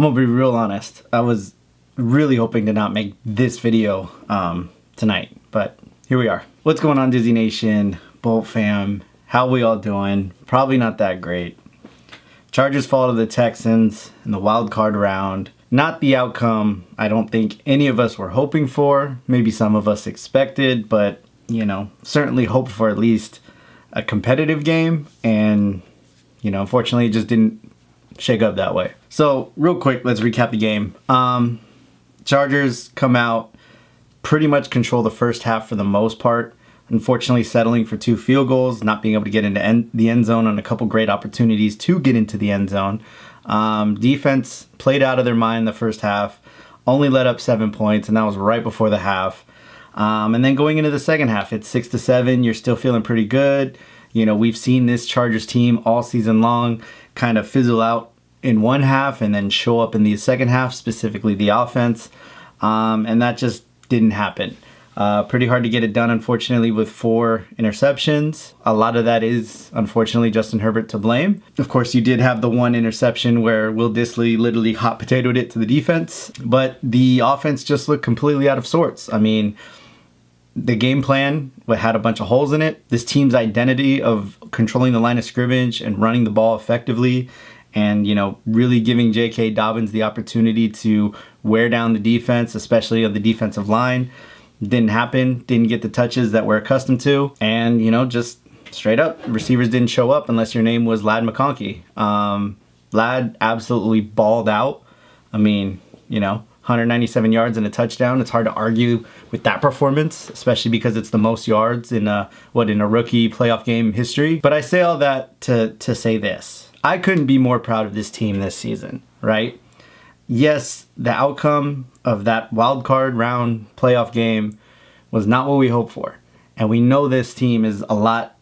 I'm gonna be real honest. I was really hoping to not make this video tonight, but here we are. What's going on, Dizzy Nation, Bolt fam? How we all doing? Probably not that great. Chargers fall to the Texans in the wild card round. Not the outcome I don't think any of us were hoping for. Maybe some of us expected, but you know, certainly hoped for at least a competitive game, and you know, unfortunately it just didn't shake up that way. So real quick, let's recap the game. Chargers come out, pretty much control the first half for the most part. Unfortunately, settling for 2 field goals, not being able to get into the end zone on a couple great opportunities to get into the end zone. Defense played out of their mind the first half, only let up 7 points, and that was right before the half. And then going into the second half, it's 6-7. You're still feeling pretty good. You know, we've seen this Chargers team all season long kind of fizzle out in one half and then show up in the second half, specifically the offense. And that just didn't happen. Pretty hard to get it done, unfortunately, with 4 interceptions. A lot of that is, unfortunately, Justin Herbert to blame. Of course, you did have the 1 interception where Will Dissly literally hot potatoed it to the defense, but the offense just looked completely out of sorts. I mean, the game plan had a bunch of holes in it. This team's identity of controlling the line of scrimmage and running the ball effectively and, you know, really giving J.K. Dobbins the opportunity to wear down the defense, especially of the defensive line, didn't happen. Didn't get the touches that we're accustomed to. And, you know, just straight up, receivers didn't show up unless your name was Ladd McConkey. Ladd absolutely balled out. I mean, you know, 197 yards and a touchdown. It's hard to argue with that performance, especially because it's the most yards in a rookie playoff game history. But I say all that to say this. I couldn't be more proud of this team this season, right? Yes, the outcome of that wild card round playoff game was not what we hoped for. And we know this team is a lot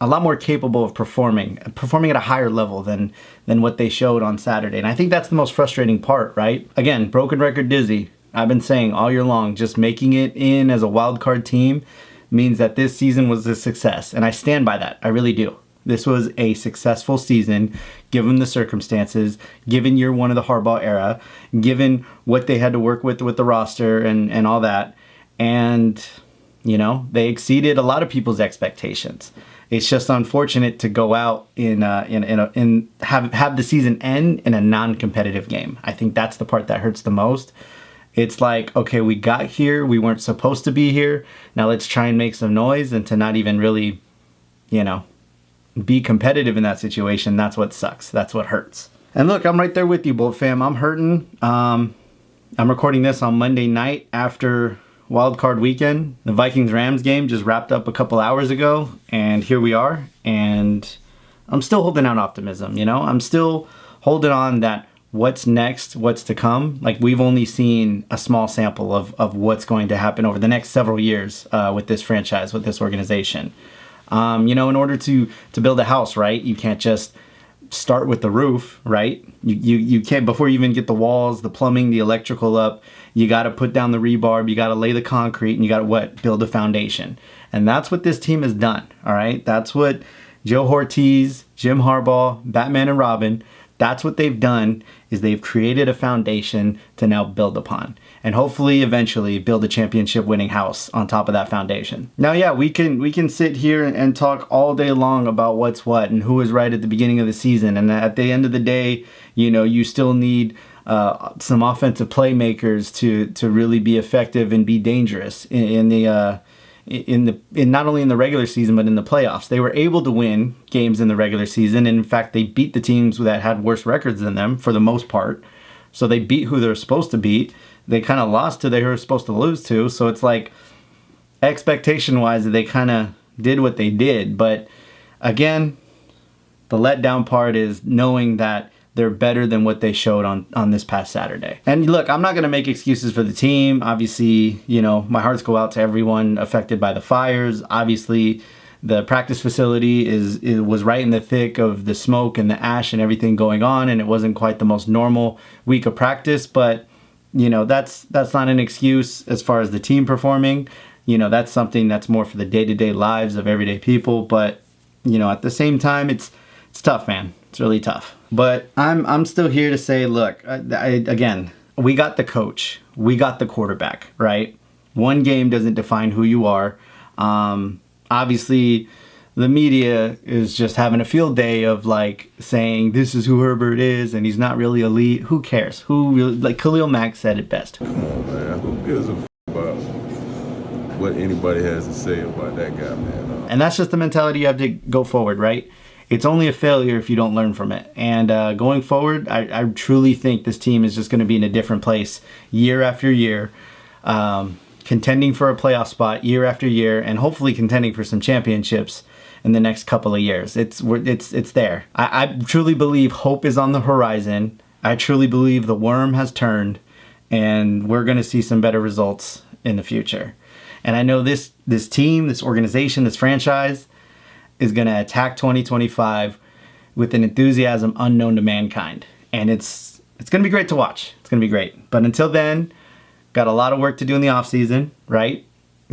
more capable of performing at a higher level than what they showed on Saturday. And I think that's the most frustrating part, right? Again, broken record Dizzy. I've been saying all year long, just making it in as a wild card team means that this season was a success. And I stand by that. I really do. This was a successful season, given the circumstances, given year 1 of the Harbaugh era, given what they had to work with the roster and all that. And, you know, they exceeded a lot of people's expectations. It's just unfortunate to go out have the season end in a non-competitive game. I think that's the part that hurts the most. It's like, okay, we got here, we weren't supposed to be here. Now let's try and make some noise, and to not even really, you know, be competitive in that situation. That's what sucks. That's what hurts. And look, I'm right there with you, Bolt fam. I'm hurting. I'm recording this on Monday night after wild card weekend. The Vikings-Rams game just wrapped up a couple hours ago, and here we are. And I'm still holding out optimism, you know? I'm still holding on that what's next, what's to come. Like, we've only seen a small sample of what's going to happen over the next several years with this franchise, with this organization. You know, in order to build a house, right, you can't just start with the roof, right? You can't, before you even get the walls, the plumbing, the electrical up, you got to put down the rebar, you got to lay the concrete, and you got to build a foundation. And that's what this team has done, all right? That's what Joe Ortiz, Jim Harbaugh, Batman and Robin, that's what they've done, is they've created a foundation to now build upon. And hopefully, eventually, build a championship-winning house on top of that foundation. Now, yeah, we can sit here and talk all day long about what's what and who was right at the beginning of the season. And at the end of the day, you know, you still need some offensive playmakers to really be effective and be dangerous in not only in the regular season but in the playoffs. They were able to win games in the regular season, and in fact, they beat the teams that had worse records than them for the most part. So they beat who they're supposed to beat. They kind of lost to they were supposed to lose to. So it's like, expectation-wise, they kind of did what they did. But again, the letdown part is knowing that they're better than what they showed on this past Saturday. And look, I'm not going to make excuses for the team. Obviously, you know, my hearts go out to everyone affected by the fires. Obviously, the practice facility was right in the thick of the smoke and the ash and everything going on, and it wasn't quite the most normal week of practice, but you know, that's not an excuse as far as the team performing. You know, that's something that's more for the day-to-day lives of everyday people. But, you know, at the same time, it's tough, man. It's really tough. But I'm still here to say, look, again, we got the coach, we got the quarterback, right? One game doesn't define who you are. Obviously, the media is just having a field day of like saying this is who Herbert is and he's not really elite. Who cares? Who really, like Khalil Mack said it best. Come on, man. Who gives a about what anybody has to say about that guy, man? And that's just the mentality you have to go forward, right? It's only a failure if you don't learn from it. And going forward, I truly think this team is just going to be in a different place year after year, contending for a playoff spot year after year, and hopefully contending for some championships in the next couple of years. It's there. I truly believe hope is on the horizon. I truly believe the worm has turned, and we're going to see some better results in the future. And I know this team, this organization, this franchise is going to attack 2025 with an enthusiasm unknown to mankind. And it's going to be great to watch. It's going to be great. But until then, got a lot of work to do in the offseason, right?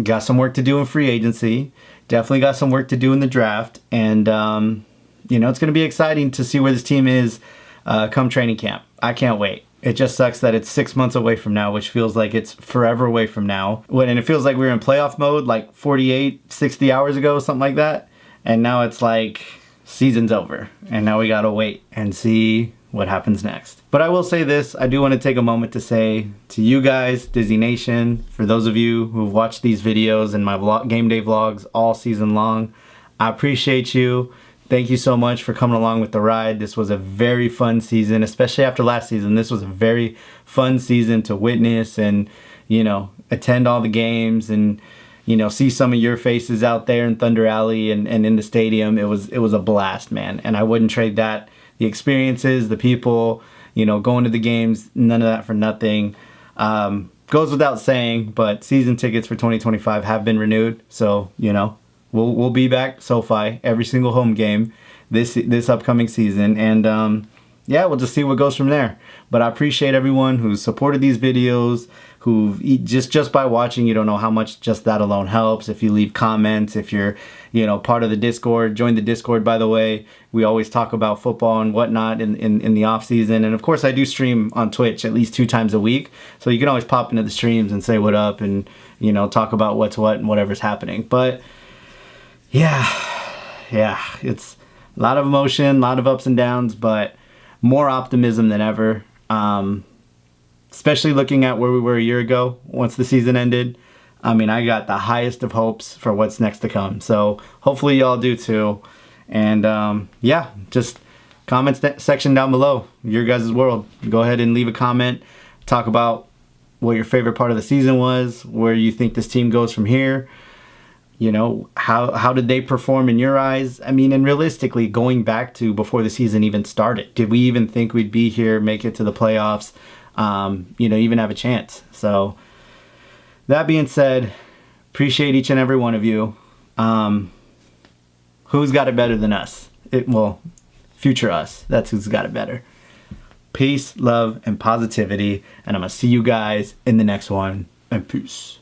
Got some work to do in free agency. Definitely got some work to do in the draft. And, it's going to be exciting to see where this team is come training camp. I can't wait. It just sucks that it's 6 months away from now, which feels like it's forever away from now. And it feels like we were in playoff mode like 48, 60 hours ago, something like that. And now it's like season's over. And now we got to wait and see what happens next. But I will say this. I do want to take a moment to say to you guys, Dizzy Nation, for those of you who've watched these videos and my game day vlogs all season long, I appreciate you. Thank you so much for coming along with the ride. This was a very fun season, especially after last season. This was a very fun season to witness and, attend all the games and, see some of your faces out there in Thunder Alley and in the stadium. It was a blast, man. And I wouldn't trade that. The experiences, the people, going to the games, none of that for nothing. Goes without saying, but season tickets for 2025 have been renewed. So, we'll be back SoFi every single home game this upcoming season. And we'll just see what goes from there. But I appreciate everyone who's supported these videos, who just by watching, you don't know how much just that alone helps. If you leave comments, if you're, part of the Discord, join the Discord, by the way. We always talk about football and whatnot in the off season. And of course I do stream on Twitch at least 2 times a week. So you can always pop into the streams and say what up and, talk about what's what and whatever's happening. But yeah, it's a lot of emotion, a lot of ups and downs, but more optimism than ever. Especially looking at where we were a year ago once the season ended. I got the highest of hopes for what's next to come. So hopefully y'all do too. And just comment section down below, your guys' world. Go ahead and leave a comment. Talk about what your favorite part of the season was, where you think this team goes from here. How did they perform in your eyes? And realistically, going back to before the season even started, did we even think we'd be here, make it to the playoffs? Even have a chance. So that being said, appreciate each and every one of you. Who's got it better than us? Future us. That's who's got it better. Peace, love, and positivity. And I'm going to see you guys in the next one. And peace.